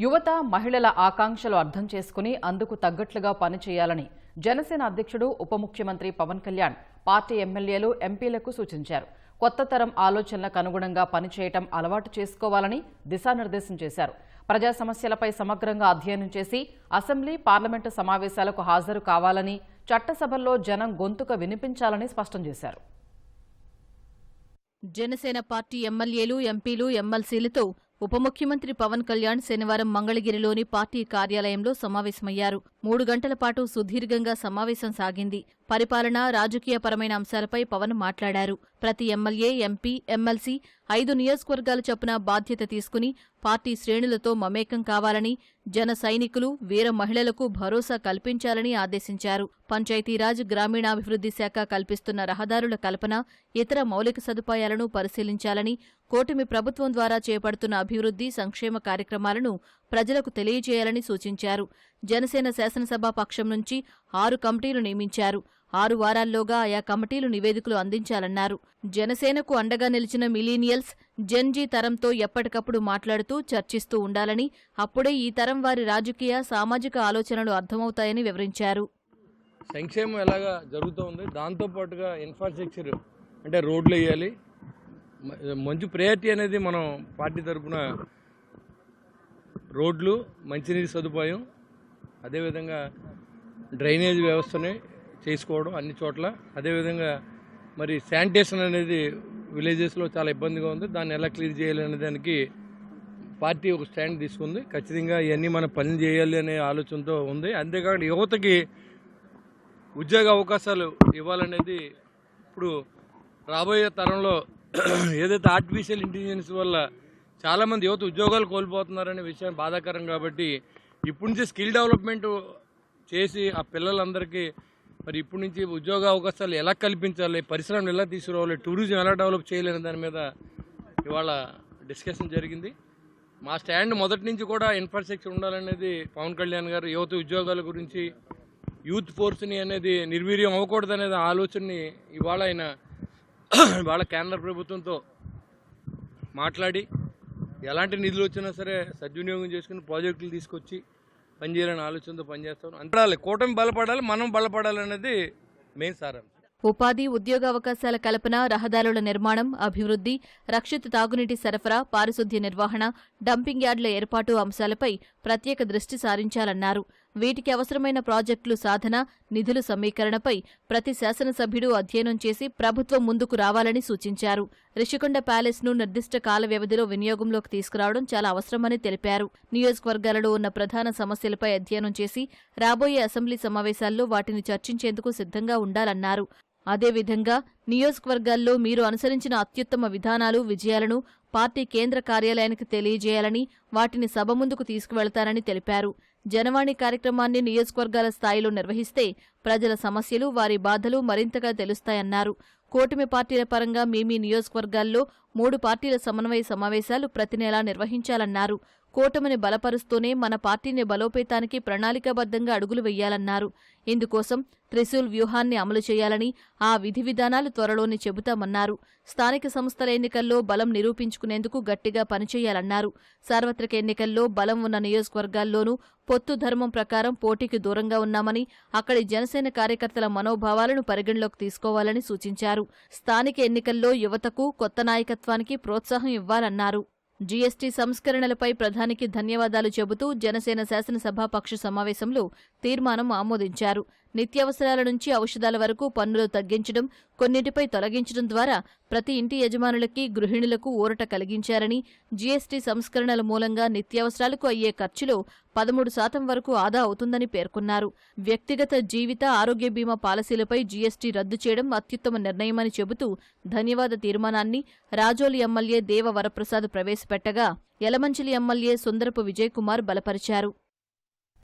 యువత మహిళల ఆకాంక్షలు అర్థం చేసుకుని అందుకు తగ్గట్లుగా పనిచేయాలని జనసేన అధ్యక్షుడు ఉప ముఖ్యమంత్రి పవన్ కళ్యాణ్ పార్టీ ఎమ్మెల్యేలు ఎంపీలకు సూచించారు. కొత్త తరం ఆలోచనలకు అనుగుణంగా పనిచేయటం అలవాటు చేసుకోవాలని దిశానిర్దేశం చేశారు. ప్రజా సమస్యలపై సమగ్రంగా అధ్యయనం చేసి అసెంబ్లీ పార్లమెంటు సమావేశాలకు హాజరు కావాలని, చట్టసభల్లో జనం గొంతుక వినిపించాలని స్పష్టం చేశారు. జనసేన పార్టీ ఎమ్మెల్యేలు, ఎంపీలు, ఎమ్మెల్సీలతో ఉప ముఖ్యమంత్రి పవన్ కళ్యాణ్ శనివారం మంగళగిరిలోని పార్టీ కార్యాలయంలో సమావేశమయ్యారు. 3 గంటల పాటు సుదీర్ఘంగా సమావేశం సాగింది. పరిపాలన, రాజకీయపరమైన అంశాలపై పవన్ మాట్లాడారు. ప్రతి ఎమ్మెల్యే, ఎంపీ, ఎమ్మెల్సీ 5 నియోజకవర్గాల చొప్పున బాధ్యత తీసుకుని పార్టీ శ్రేణులతో మమేకం కావాలని, జన సైనికులు, వీర మహిళలకు భరోసా కల్పించాలని ఆదేశించారు. పంచాయతీరాజ్, గ్రామీణాభివృద్ధి శాఖ కల్పిస్తున్న రహదారుల కల్పన, ఇతర మౌలిక సదుపాయాలను పరిశీలించాలని, కూటమి ప్రభుత్వం ద్వారా చేపడుతున్న అభివృద్ధి, సంక్షేమ కార్యక్రమాలను ప్రజలకు తెలియజేయాలని సూచించారు. జనసేన శాసనసభా పక్షం నుంచి 6 కమిటీలు నియమించారు. 6 వారాల్లోగా ఆయా కమిటీలు నివేదికలు అందించాలన్నారు. జనసేనకు అండగా నిలిచిన మిలీనియల్స్, జెన్జీ తరంతో ఎప్పటికప్పుడు మాట్లాడుతూ చర్చిస్తూ ఉండాలని, అప్పుడే ఈ తరం వారి రాజకీయ, సామాజిక ఆలోచనలు అర్థమవుతాయని వివరించారు. సంక్షేమం ఎలాగా జరుగుతోంది, దాంతోపాటుగా ఇన్ఫ్రాస్ట్రక్చర్ అంటే రోడ్లు వేయాలి. మంచి ప్రయారిటీ అనేది మనం పార్టీ తరఫున రోడ్లు, మంచినీటి సదుపాయం, అదేవిధంగా డ్రైనేజ్ వ్యవస్థని చేసుకోవడం అన్ని చోట్ల. అదేవిధంగా మరి శానిటేషన్ అనేది విలేజెస్లో చాలా ఇబ్బందిగా ఉంది. దాన్ని ఎలా క్లియర్ చేయాలి అనే దానికి పార్టీ ఒక స్టాండ్ తీసుకుంది. ఖచ్చితంగా ఇవన్నీ మనం పని చేయాలి అనే ఆలోచనతో ఉంది. అంతేకాకుండా యువతకి ఉద్యోగ అవకాశాలు ఇవ్వాలనేది ఇప్పుడు రాబోయే తరంలో ఏదైతే ఆర్టిఫిషియల్ ఇంటెలిజెన్స్ వల్ల చాలామంది యువత ఉద్యోగాలు కోల్పోతున్నారనే విషయం బాధాకరం. కాబట్టి ఇప్పటి నుంచి స్కిల్ డెవలప్మెంట్ చేసి ఆ పిల్లలందరికీ మరి ఇప్పటి నుంచి ఉద్యోగ అవకాశాలు ఎలా కల్పించాలి, పరిశ్రమలు ఎలా తీసుకురావాలి, టూరిజం ఎలా డెవలప్ చేయాలనే దాని మీద ఇవాళ డిస్కషన్ జరిగింది. మా స్టాండ్ మొదటి నుంచి కూడా ఇన్ఫ్రాస్ట్రక్చర్ ఉండాలనేది పవన్ కళ్యాణ్ గారు యువత ఉద్యోగాల గురించి, యూత్ ఫోర్స్ని అనేది నిర్వీర్యం అవ్వకూడదనేది ఆలోచనని ఇవాళ కేంద్ర ప్రభుత్వంతో మాట్లాడి ఎలాంటి నిధులు వచ్చినా సరే సద్వినియోగం చేసుకుని ప్రాజెక్టులు తీసుకొచ్చి పనిచేయాలని ఆలోచనతో పనిచేస్తాం. అంటాలి కూటమి బలపడాలి, మనం బలపడాలనేది మెయిన్ సారాంశం. ఉపాధి, ఉద్యోగావకాశాల కల్పన, రహదారుల నిర్మాణం, అభివృద్ధి, రక్షిత తాగునీటి సరఫరా, పారిశుద్ధ్య నిర్వహణ, డంపింగ్ యార్డుల ఏర్పాటు అంశాలపై ప్రత్యేక దృష్టి సారించాలన్నారు. వీటికి అవసరమైన ప్రాజెక్టులు సాధన, నిధుల సమీకరణపై ప్రతి శాసనసభ్యుడు అధ్యయనం చేసి ప్రభుత్వం ముందుకు రావాలని సూచించారు. రిషికొండ ప్యాలెస్ను నిర్దిష్ట కాల వ్యవధిలో వినియోగంలోకి తీసుకురావడం చాలా అవసరమని తెలిపారు. నియోజకవర్గాలలో ఉన్న ప్రధాన సమస్యలపై అధ్యయనం చేసి రాబోయే అసెంబ్లీ సమావేశాల్లో వాటిని చర్చించేందుకు సిద్ధంగా ఉండాలన్నారు. అదేవిధంగా నియోజకవర్గాల్లో మీరు అనుసరించిన అత్యుత్తమ విధానాలు, విజయాలను పార్టీ కేంద్ర కార్యాలయానికి తెలియజేయాలని, వాటిని సభ ముందుకు తీసుకువెళతారని తెలిపారు. జనవాణి కార్యక్రమాన్ని నియోజకవర్గాల స్థాయిలో నిర్వహిస్తే ప్రజల సమస్యలు, వారి బాధలు మరింతగా తెలుస్తాయన్నారు. కూటమి పార్టీల పరంగా మీ నియోజకవర్గాల్లో 3 పార్టీల సమన్వయ సమావేశాలు ప్రతి నెలా నిర్వహించాలన్నారు. కూటమిని బలపరుస్తూనే మన పార్టీని బలోపేతానికి ప్రణాళికాబద్ధంగా అడుగులు వెయ్యాలన్నారు. ఇందుకోసం త్రిశూల్ వ్యూహాన్ని అమలు చేయాలని, ఆ విధి విధానాలు త్వరలోనే చెబుతామన్నారు. స్థానిక సంస్థల ఎన్నికల్లో బలం నిరూపించుకునేందుకు గట్టిగా పనిచేయాలన్నారు. సార్వత్రిక ఎన్నికల్లో బలం ఉన్న నియోజకవర్గాల్లోనూ పొత్తు ధర్మం ప్రకారం పోటీకి దూరంగా ఉన్నామని, అక్కడి జనసేన కార్యకర్తల మనోభావాలను పరిగణలోకి తీసుకోవాలని సూచించారు. స్థానిక ఎన్నికల్లో యువతకు, కొత్త నాయకత్వానికి ప్రోత్సాహం ఇవ్వాలన్నారు. జీఎస్టీ సంస్కరణలపై ప్రధానికి ధన్యవాదాలు చెబుతూ జనసేన శాసనసభాపక్ష సమావేశంలో తీర్మానం ఆమోదించారు. నిత్యావసరాల నుంచి ఔషధాల వరకు పన్నులు తగ్గించడం, కొన్నింటిపై తొలగించడం ద్వారా ప్రతి ఇంటి యజమానులకి, గృహిణులకు ఊరట కలిగించారని, జీఎస్టీ సంస్కరణల మూలంగా నిత్యావసరాలకు అయ్యే ఖర్చులో 13% వరకు ఆదా అవుతుందని పేర్కొన్నారు. వ్యక్తిగత జీవిత, ఆరోగ్య బీమా పాలసీలపై జీఎస్టీ రద్దు చేయడం అత్యుత్తమ నిర్ణయమని చెబుతూ ధన్యవాద తీర్మానాన్ని రాజోలి ఎమ్మెల్యే దేవ వరప్రసాద్ ప్రవేశపెట్టగా, యలమంచిలి ఎమ్మెల్యే సుందరపు విజయకుమార్ బలపరిచారు.